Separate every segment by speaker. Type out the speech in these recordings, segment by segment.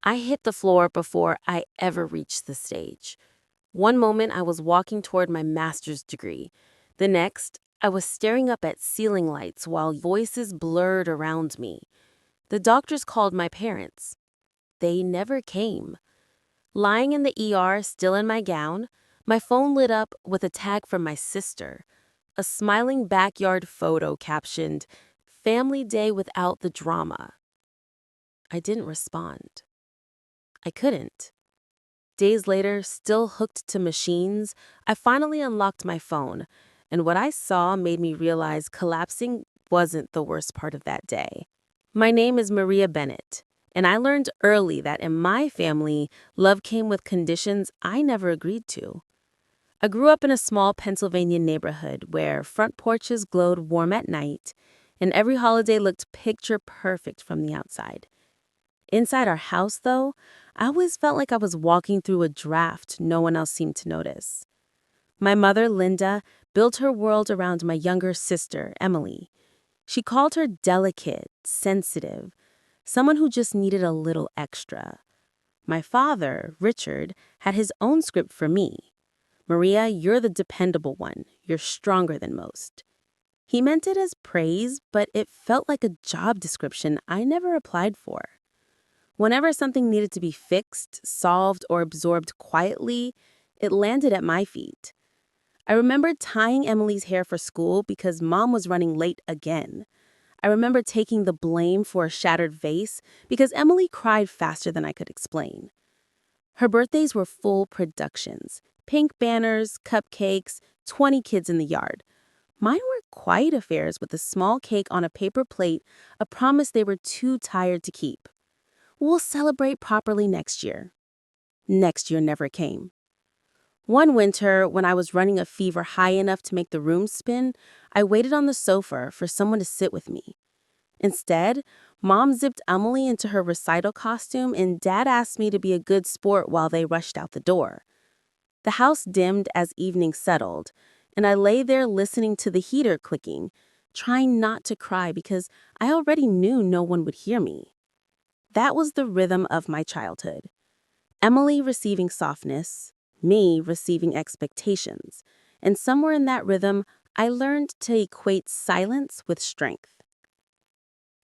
Speaker 1: I hit the floor before I ever reached the stage. One moment, I was walking toward my master's degree. The next, I was staring up at ceiling lights while voices blurred around me. The doctors called my parents. They never came. Lying in the ER, still in my gown, my phone lit up with a tag from my sister. A smiling backyard photo captioned, "Family Day without the drama." I didn't respond. I couldn't. Days later, still hooked to machines, I finally unlocked my phone, and what I saw made me realize collapsing wasn't the worst part of that day. My name is Maria Bennett, and I learned early that in my family, love came with conditions I never agreed to. I grew up in a small Pennsylvania neighborhood where front porches glowed warm at night, and every holiday looked picture perfect from the outside. Inside our house, though, I always felt like I was walking through a draft no one else seemed to notice. My mother, Linda, built her world around my younger sister, Emily. She called her delicate, sensitive, someone who just needed a little extra. My father, Richard, had his own script for me. "Maria, you're the dependable one. You're stronger than most." He meant it as praise, but it felt like a job description I never applied for. Whenever something needed to be fixed, solved, or absorbed quietly, it landed at my feet. I remember tying Emily's hair for school because Mom was running late again. I remember taking the blame for a shattered vase because Emily cried faster than I could explain. Her birthdays were full productions. Pink banners, cupcakes, 20 kids in the yard. Mine were quiet affairs with a small cake on a paper plate, a promise they were too tired to keep. "We'll celebrate properly next year." Next year never came. One winter, when I was running a fever high enough to make the room spin, I waited on the sofa for someone to sit with me. Instead, Mom zipped Emily into her recital costume and Dad asked me to be a good sport while they rushed out the door. The house dimmed as evening settled, and I lay there listening to the heater clicking, trying not to cry because I already knew no one would hear me. That was the rhythm of my childhood. Emily receiving softness, me receiving expectations, and somewhere in that rhythm, I learned to equate silence with strength.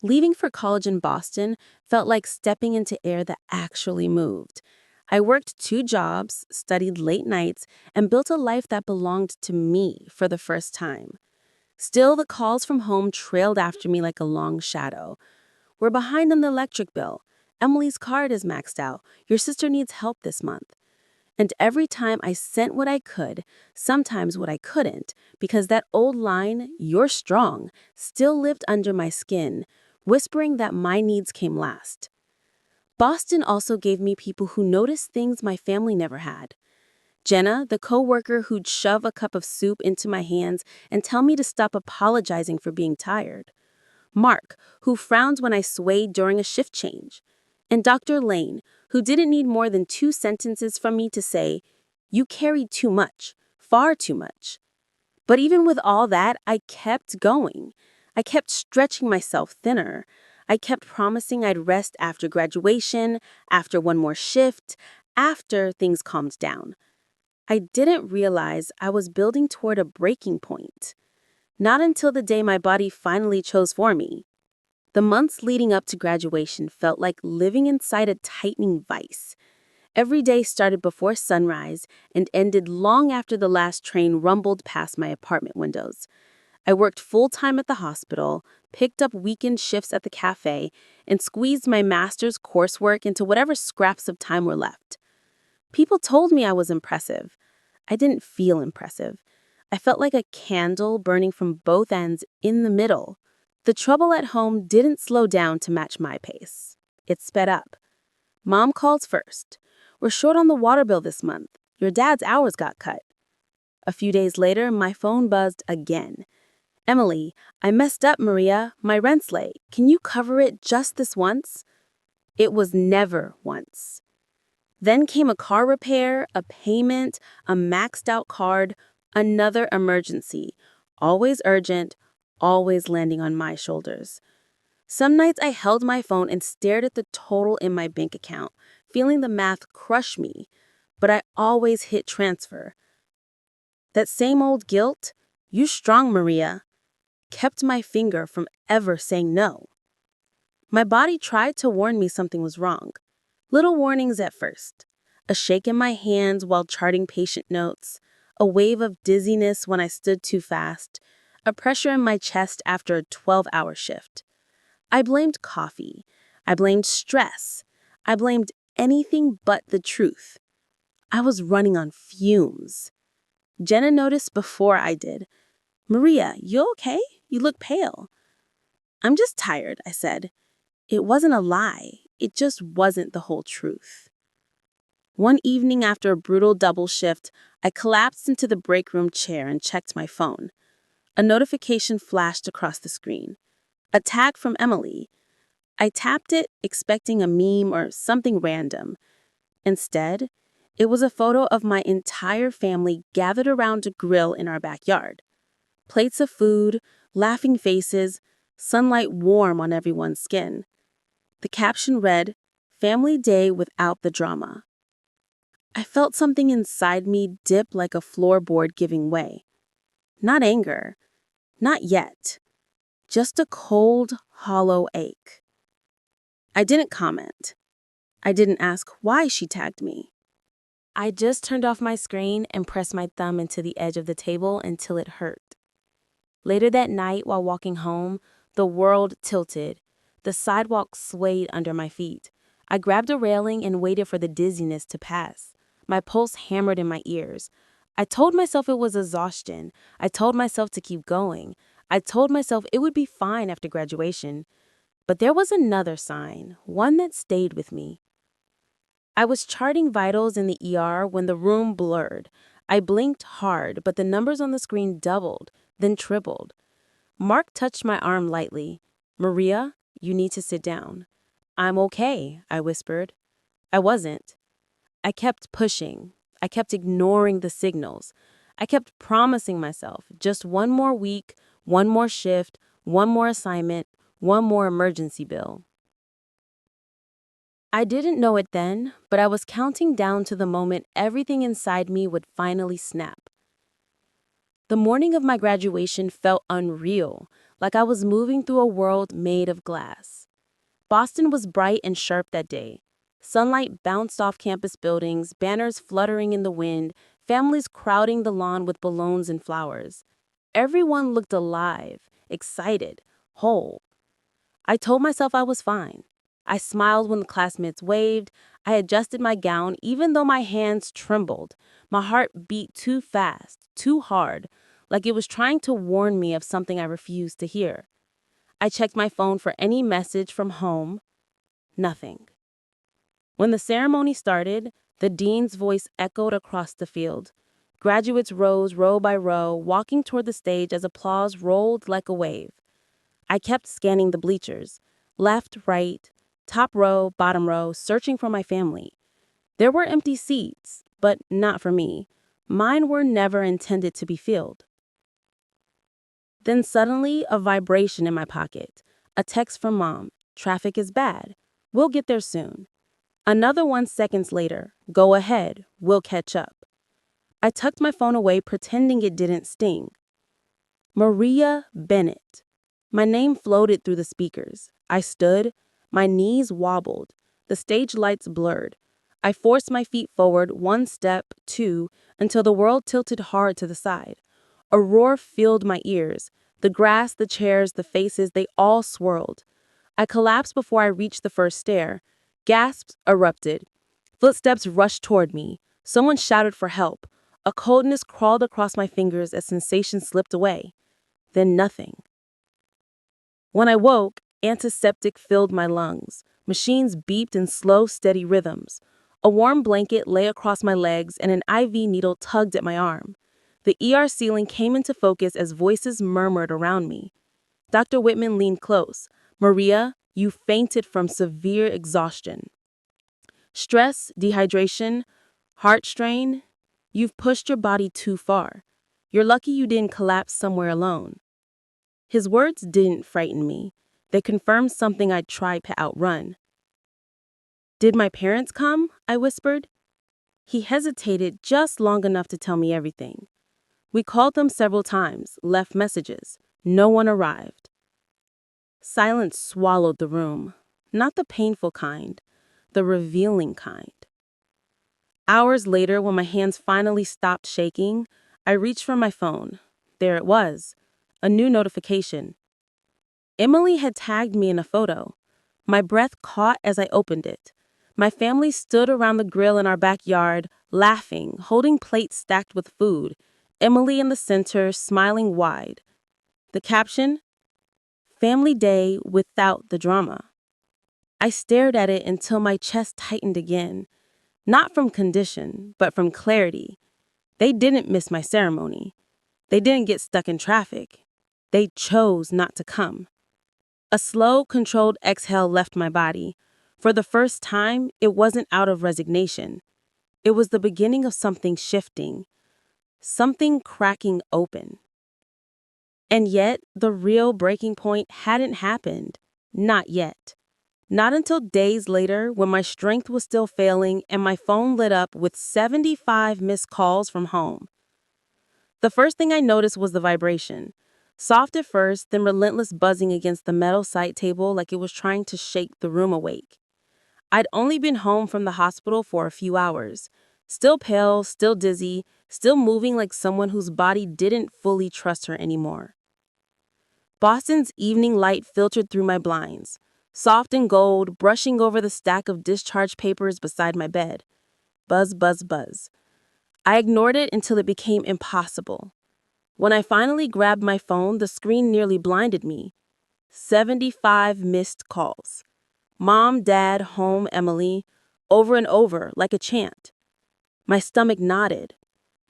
Speaker 1: Leaving for college in Boston felt like stepping into air that actually moved. I worked 2 jobs, studied late nights, and built a life that belonged to me for the first time. Still, the calls from home trailed after me like a long shadow. "We're behind on the electric bill. Emily's card is maxed out. Your sister needs help this month." And every time I sent what I could, sometimes what I couldn't, because that old line, "You're strong," still lived under my skin, whispering that my needs came last. Boston also gave me people who noticed things my family never had. Jenna, the coworker who'd shove a cup of soup into my hands and tell me to stop apologizing for being tired. Mark, who frowned when I swayed during a shift change. And Dr. Lane, who didn't need more than 2 sentences from me to say, "You carried too much, far too much." But even with all that, I kept going. I kept stretching myself thinner. I kept promising I'd rest after graduation, after one more shift, after things calmed down. I didn't realize I was building toward a breaking point. Not until the day my body finally chose for me. The months leading up to graduation felt like living inside a tightening vice. Every day started before sunrise and ended long after the last train rumbled past my apartment windows. I worked full-time at the hospital, picked up weekend shifts at the cafe, and squeezed my master's coursework into whatever scraps of time were left. People told me I was impressive. I didn't feel impressive. I felt like a candle burning from both ends in the middle. The trouble at home didn't slow down to match my pace. It sped up. Mom calls first. "We're short on the water bill this month. Your dad's hours got cut." A few days later, my phone buzzed again. "Emily, I messed up, Maria. My rent's late. Can you cover it just this once?" It was never once. Then came a car repair, a payment, a maxed out card, another emergency. Always urgent, always landing on my shoulders. Some nights I held my phone and stared at the total in my bank account, feeling the math crush me, but I always hit transfer. That same old guilt, "You strong, Maria," kept my finger from ever saying no. My body tried to warn me something was wrong. Little warnings at first. A shake in my hands while charting patient notes, a wave of dizziness when I stood too fast, a pressure in my chest after a 12-hour shift. I blamed coffee. I blamed stress. I blamed anything but the truth. I was running on fumes. Jenna noticed before I did. "Maria, you okay? You look pale." "I'm just tired," I said. It wasn't a lie. It just wasn't the whole truth. One evening after a brutal double shift, I collapsed into the break room chair and checked my phone. A notification flashed across the screen. A tag from Emily. I tapped it, expecting a meme or something random. Instead, it was a photo of my entire family gathered around a grill in our backyard. Plates of food, laughing faces, sunlight warm on everyone's skin. The caption read, "Family Day without the drama." I felt something inside me dip like a floorboard giving way. Not anger. Not yet. Just a cold, hollow ache. I didn't comment. I didn't ask why she tagged me. I just turned off my screen and pressed my thumb into the edge of the table until it hurt. Later that night, while walking home, the world tilted. The sidewalk swayed under my feet. I grabbed a railing and waited for the dizziness to pass. My pulse hammered in my ears. I told myself it was exhaustion. I told myself to keep going. I told myself it would be fine after graduation. But there was another sign, one that stayed with me. I was charting vitals in the ER when the room blurred. I blinked hard, but the numbers on the screen doubled, then tripled. Mark touched my arm lightly. "Maria, you need to sit down." "I'm okay," I whispered. I wasn't. I kept pushing. I kept ignoring the signals. I kept promising myself just one more week, one more shift, one more assignment, one more emergency bill. I didn't know it then, but I was counting down to the moment everything inside me would finally snap. The morning of my graduation felt unreal, like I was moving through a world made of glass. Boston was bright and sharp that day. Sunlight bounced off campus buildings, banners fluttering in the wind, families crowding the lawn with balloons and flowers. Everyone looked alive, excited, whole. I told myself I was fine. I smiled when the classmates waved. I adjusted my gown even though my hands trembled. My heart beat too fast, too hard, like it was trying to warn me of something I refused to hear. I checked my phone for any message from home. Nothing. When the ceremony started, the dean's voice echoed across the field. Graduates rose row by row, walking toward the stage as applause rolled like a wave. I kept scanning the bleachers, left, right, top row, bottom row, searching for my family. There were empty seats, but not for me. Mine were never intended to be filled. Then suddenly, a vibration in my pocket. A text from Mom. "Traffic is bad. We'll get there soon." Another one seconds later. "Go ahead. We'll catch up." I tucked my phone away, pretending it didn't sting. Maria Bennett. My name floated through the speakers. I stood. My knees wobbled. The stage lights blurred. I forced my feet forward, one step, two, until the world tilted hard to the side. A roar filled my ears. The grass, the chairs, the faces, they all swirled. I collapsed before I reached the first stair. Gasps erupted. Footsteps rushed toward me. Someone shouted for help. A coldness crawled across my fingers as sensation slipped away. Then nothing. When I woke, antiseptic filled my lungs. Machines beeped in slow, steady rhythms. A warm blanket lay across my legs and an IV needle tugged at my arm. The ER ceiling came into focus as voices murmured around me. Dr. Whitman leaned close. "Maria, you fainted from severe exhaustion. Stress, dehydration, heart strain. You've pushed your body too far. You're lucky you didn't collapse somewhere alone." His words didn't frighten me. They confirmed something I'd tried to outrun. "Did my parents come?" I whispered. He hesitated just long enough to tell me everything. "We called them several times, left messages. No one arrived." Silence swallowed the room. Not the painful kind, the revealing kind. Hours later, when my hands finally stopped shaking, I reached for my phone. There it was, a new notification. Emily had tagged me in a photo. My breath caught as I opened it. My family stood around the grill in our backyard, laughing, holding plates stacked with food. Emily in the center, smiling wide. The caption? "Family Day without the drama." I stared at it until my chest tightened again. Not from condition, but from clarity. They didn't miss my ceremony. They didn't get stuck in traffic. They chose not to come. A slow, controlled exhale left my body. For the first time, it wasn't out of resignation. It was the beginning of something shifting, something cracking open. And yet, the real breaking point hadn't happened. Not yet. Not until days later, when my strength was still failing and my phone lit up with 75 missed calls from home. The first thing I noticed was the vibration. Soft at first, then relentless buzzing against the metal side table like it was trying to shake the room awake. I'd only been home from the hospital for a few hours. Still pale, still dizzy, still moving like someone whose body didn't fully trust her anymore. Boston's evening light filtered through my blinds, soft and gold, brushing over the stack of discharge papers beside my bed. Buzz, buzz, buzz. I ignored it until it became impossible. When I finally grabbed my phone, the screen nearly blinded me. 75 missed calls. Mom, Dad, home, Emily, over and over, like a chant. My stomach knotted.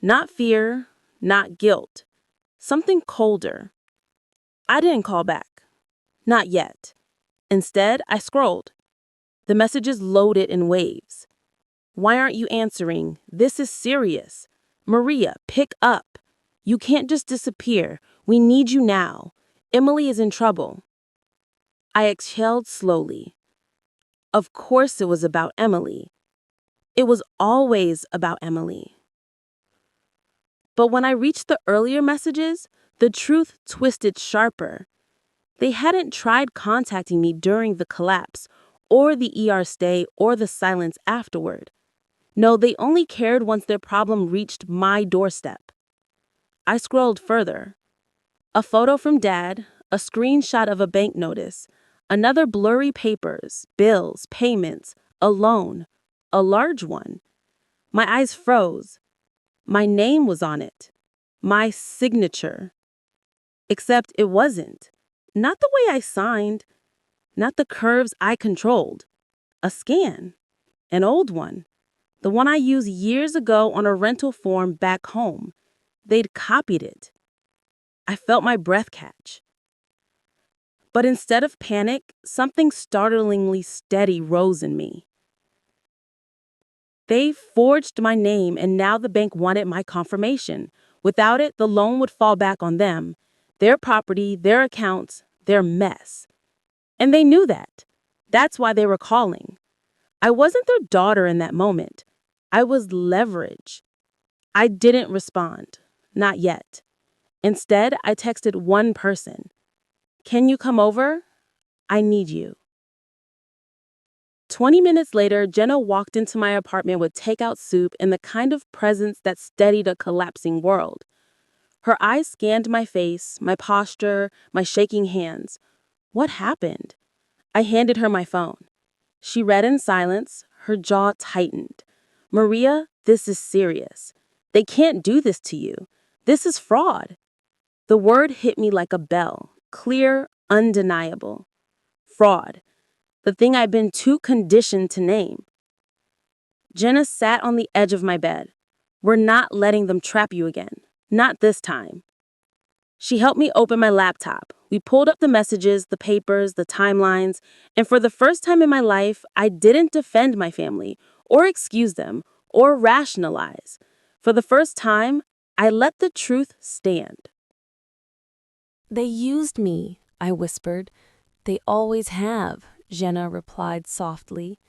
Speaker 1: Not fear, not guilt. Something colder. I didn't call back. Not yet. Instead, I scrolled. The messages loaded in waves. "Why aren't you answering? This is serious. Maria, pick up. You can't just disappear. We need you now. Emily is in trouble." I exhaled slowly. Of course it was about Emily. It was always about Emily. But when I reached the earlier messages, the truth twisted sharper. They hadn't tried contacting me during the collapse, or the ER stay, or the silence afterward. No, they only cared once their problem reached my doorstep. I scrolled further. A photo from Dad, a screenshot of a bank notice, another blurry papers, bills, payments, a loan, a large one. My eyes froze. My name was on it. My signature. Except it wasn't. Not the way I signed. Not the curves I controlled. A scan. An old one. The one I used years ago on a rental form back home. They'd copied it. I felt my breath catch. But instead of panic, something startlingly steady rose in me. They forged my name, and now the bank wanted my confirmation. Without it, the loan would fall back on them. Their property, their accounts, their mess. And they knew that. That's why they were calling. I wasn't their daughter in that moment. I was leverage. I didn't respond. Not yet. Instead, I texted one person. "Can you come over? I need you." 20 minutes later, Jenna walked into my apartment with takeout soup and the kind of presence that steadied a collapsing world. Her eyes scanned my face, my posture, my shaking hands. What happened? I handed her my phone. She read in silence, her jaw tightened. "Maria, this is serious. They can't do this to you. This is fraud." The word hit me like a bell, clear, undeniable. Fraud. The thing I'd been too conditioned to name. Jenna sat on the edge of my bed. "We're not letting them trap you again. Not this time." She helped me open my laptop. We pulled up the messages, the papers, the timelines, and for the first time in my life, I didn't defend my family, or excuse them, or rationalize. For the first time, I let the truth stand.
Speaker 2: "They used me," I whispered.
Speaker 1: They always have, Jenna replied softly.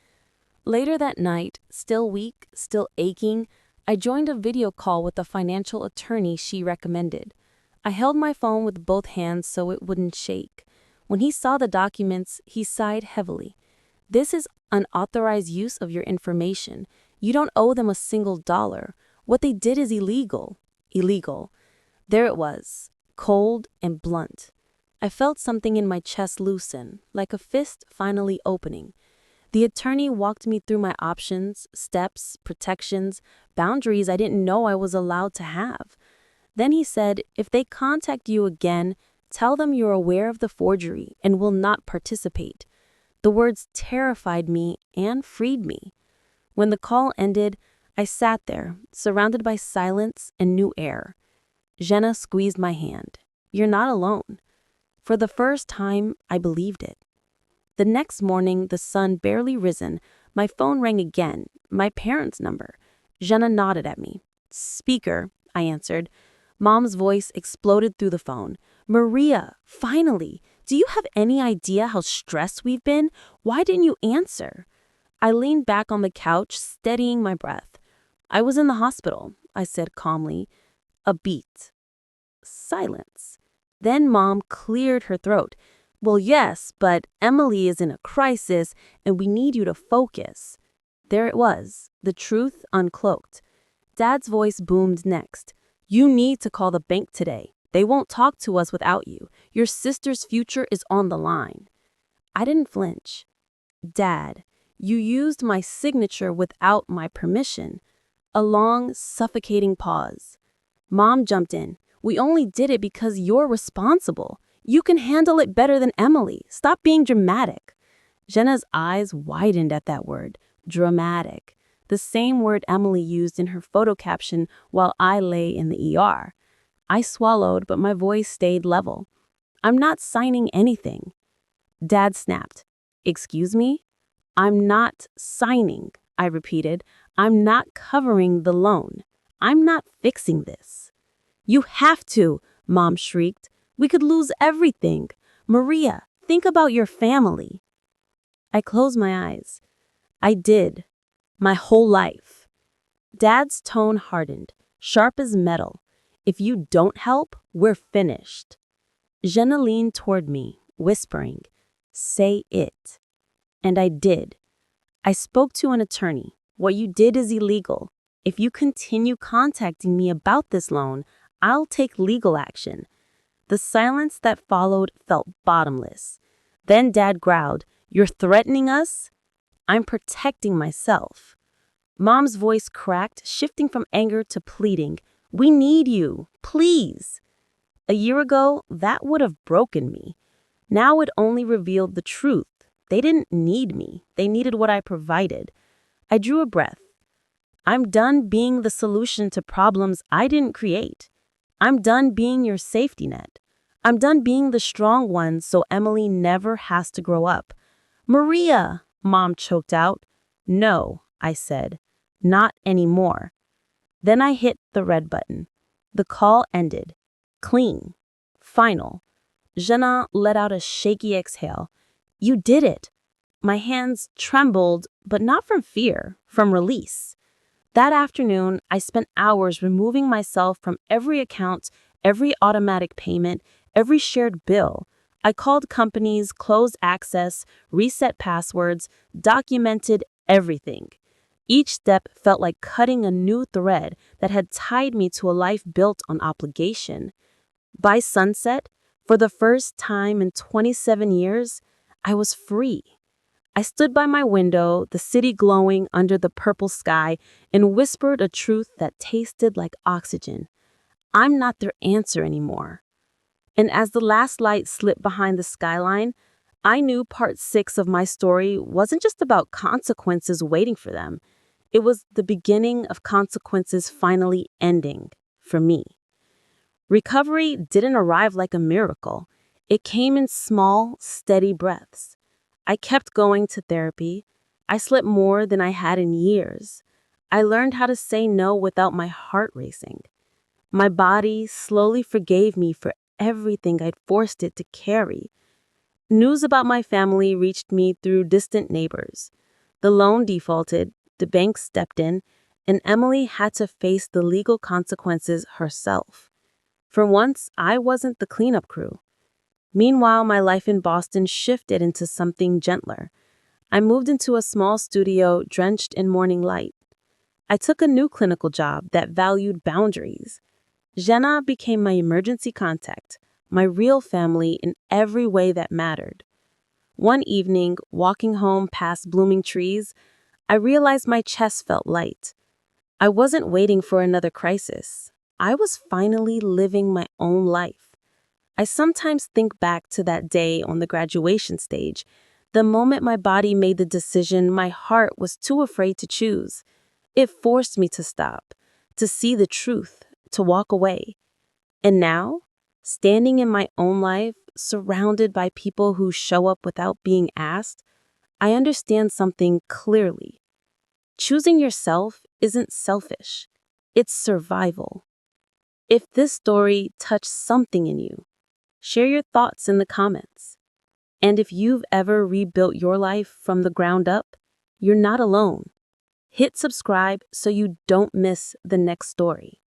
Speaker 1: Later that night, still weak, still aching, I joined a video call with a financial attorney she recommended. I held my phone with both hands so it wouldn't shake. When he saw the documents, he sighed heavily. This is unauthorized use of your information. You don't owe them a single dollar. What they did is illegal. Illegal. There it was, cold and blunt. I felt something in my chest loosen, like a fist finally opening. The attorney walked me through my options, steps, protections, boundaries I didn't know I was allowed to have. Then he said, if they contact you again, tell them you're aware of the forgery and will not participate. The words terrified me and freed me. When the call ended, I sat there, surrounded by silence and new air. Jenna squeezed my hand. You're not alone. For the first time, I believed it. The next morning, the sun barely risen, my phone rang again, my parents' number. Jenna nodded at me. Speaker, I answered. Mom's voice exploded through the phone. Maria, finally! Do you have any idea how stressed we've been? Why didn't you answer? I leaned back on the couch, steadying my breath. I was in the hospital, I said calmly. A beat. Silence. Then Mom cleared her throat. Well, yes, but Emily is in a crisis, and we need you to focus. There it was, the truth uncloaked. Dad's voice boomed next. You need to call the bank today. They won't talk to us without you. Your sister's future is on the line. I didn't flinch. Dad, you used my signature without my permission. A long, suffocating pause. Mom jumped in. We only did it because you're responsible. You can handle it better than Emily. Stop being dramatic. Jenna's eyes widened at that word, dramatic. The same word Emily used in her photo caption while I lay in the ER. I swallowed, but my voice stayed level. I'm not signing anything. Dad snapped. Excuse me? I'm not signing, I repeated. I'm not covering the loan. I'm not fixing this. You have to, Mom shrieked. We could lose everything. Maria, think about your family. I closed my eyes. I did. My whole life. Dad's tone hardened, sharp as metal. If you don't help, we're finished. Jenna leaned toward me, whispering, say it. And I did. I spoke to an attorney. What you did is illegal. If you continue contacting me about this loan, I'll take legal action. The silence that followed felt bottomless. Then Dad growled, You're threatening us? I'm protecting myself. Mom's voice cracked, shifting from anger to pleading. We need you, please. A year ago, that would have broken me. Now it only revealed the truth. They didn't need me. They needed what I provided. I drew a breath. I'm done being the solution to problems I didn't create. I'm done being your safety net. I'm done being the strong one so Emily never has to grow up. Maria, Mom choked out. No, I said. Not anymore. Then I hit the red button. The call ended. Clean. Final. Jenna let out a shaky exhale. You did it. My hands trembled, but not from fear, from release. That afternoon, I spent hours removing myself from every account, every automatic payment, every shared bill. I called companies, closed access, reset passwords, documented everything. Each step felt like cutting a new thread that had tied me to a life built on obligation. By sunset, for the first time in 27 years, I was free. I stood by my window, the city glowing under the purple sky, and whispered a truth that tasted like oxygen. I'm not their answer anymore. And as the last light slipped behind the skyline, I knew part 6 of my story wasn't just about consequences waiting for them. It was the beginning of consequences finally ending for me. Recovery didn't arrive like a miracle. It came in small, steady breaths. I kept going to therapy. I slept more than I had in years. I learned how to say no without my heart racing. My body slowly forgave me for everything I'd forced it to carry. News about my family reached me through distant neighbors. The loan defaulted, the bank stepped in, and Emily had to face the legal consequences herself. For once, I wasn't the cleanup crew. Meanwhile, my life in Boston shifted into something gentler. I moved into a small studio drenched in morning light. I took a new clinical job that valued boundaries. Jenna became my emergency contact, my real family in every way that mattered. One evening, walking home past blooming trees, I realized my chest felt light. I wasn't waiting for another crisis. I was finally living my own life. I sometimes think back to that day on the graduation stage, the moment my body made the decision my heart was too afraid to choose. It forced me to stop, to see the truth, to walk away. And now, standing in my own life, surrounded by people who show up without being asked, I understand something clearly. Choosing yourself isn't selfish, it's survival. If this story touched something in you, share your thoughts in the comments. And if you've ever rebuilt your life from the ground up, you're not alone. Hit subscribe so you don't miss the next story.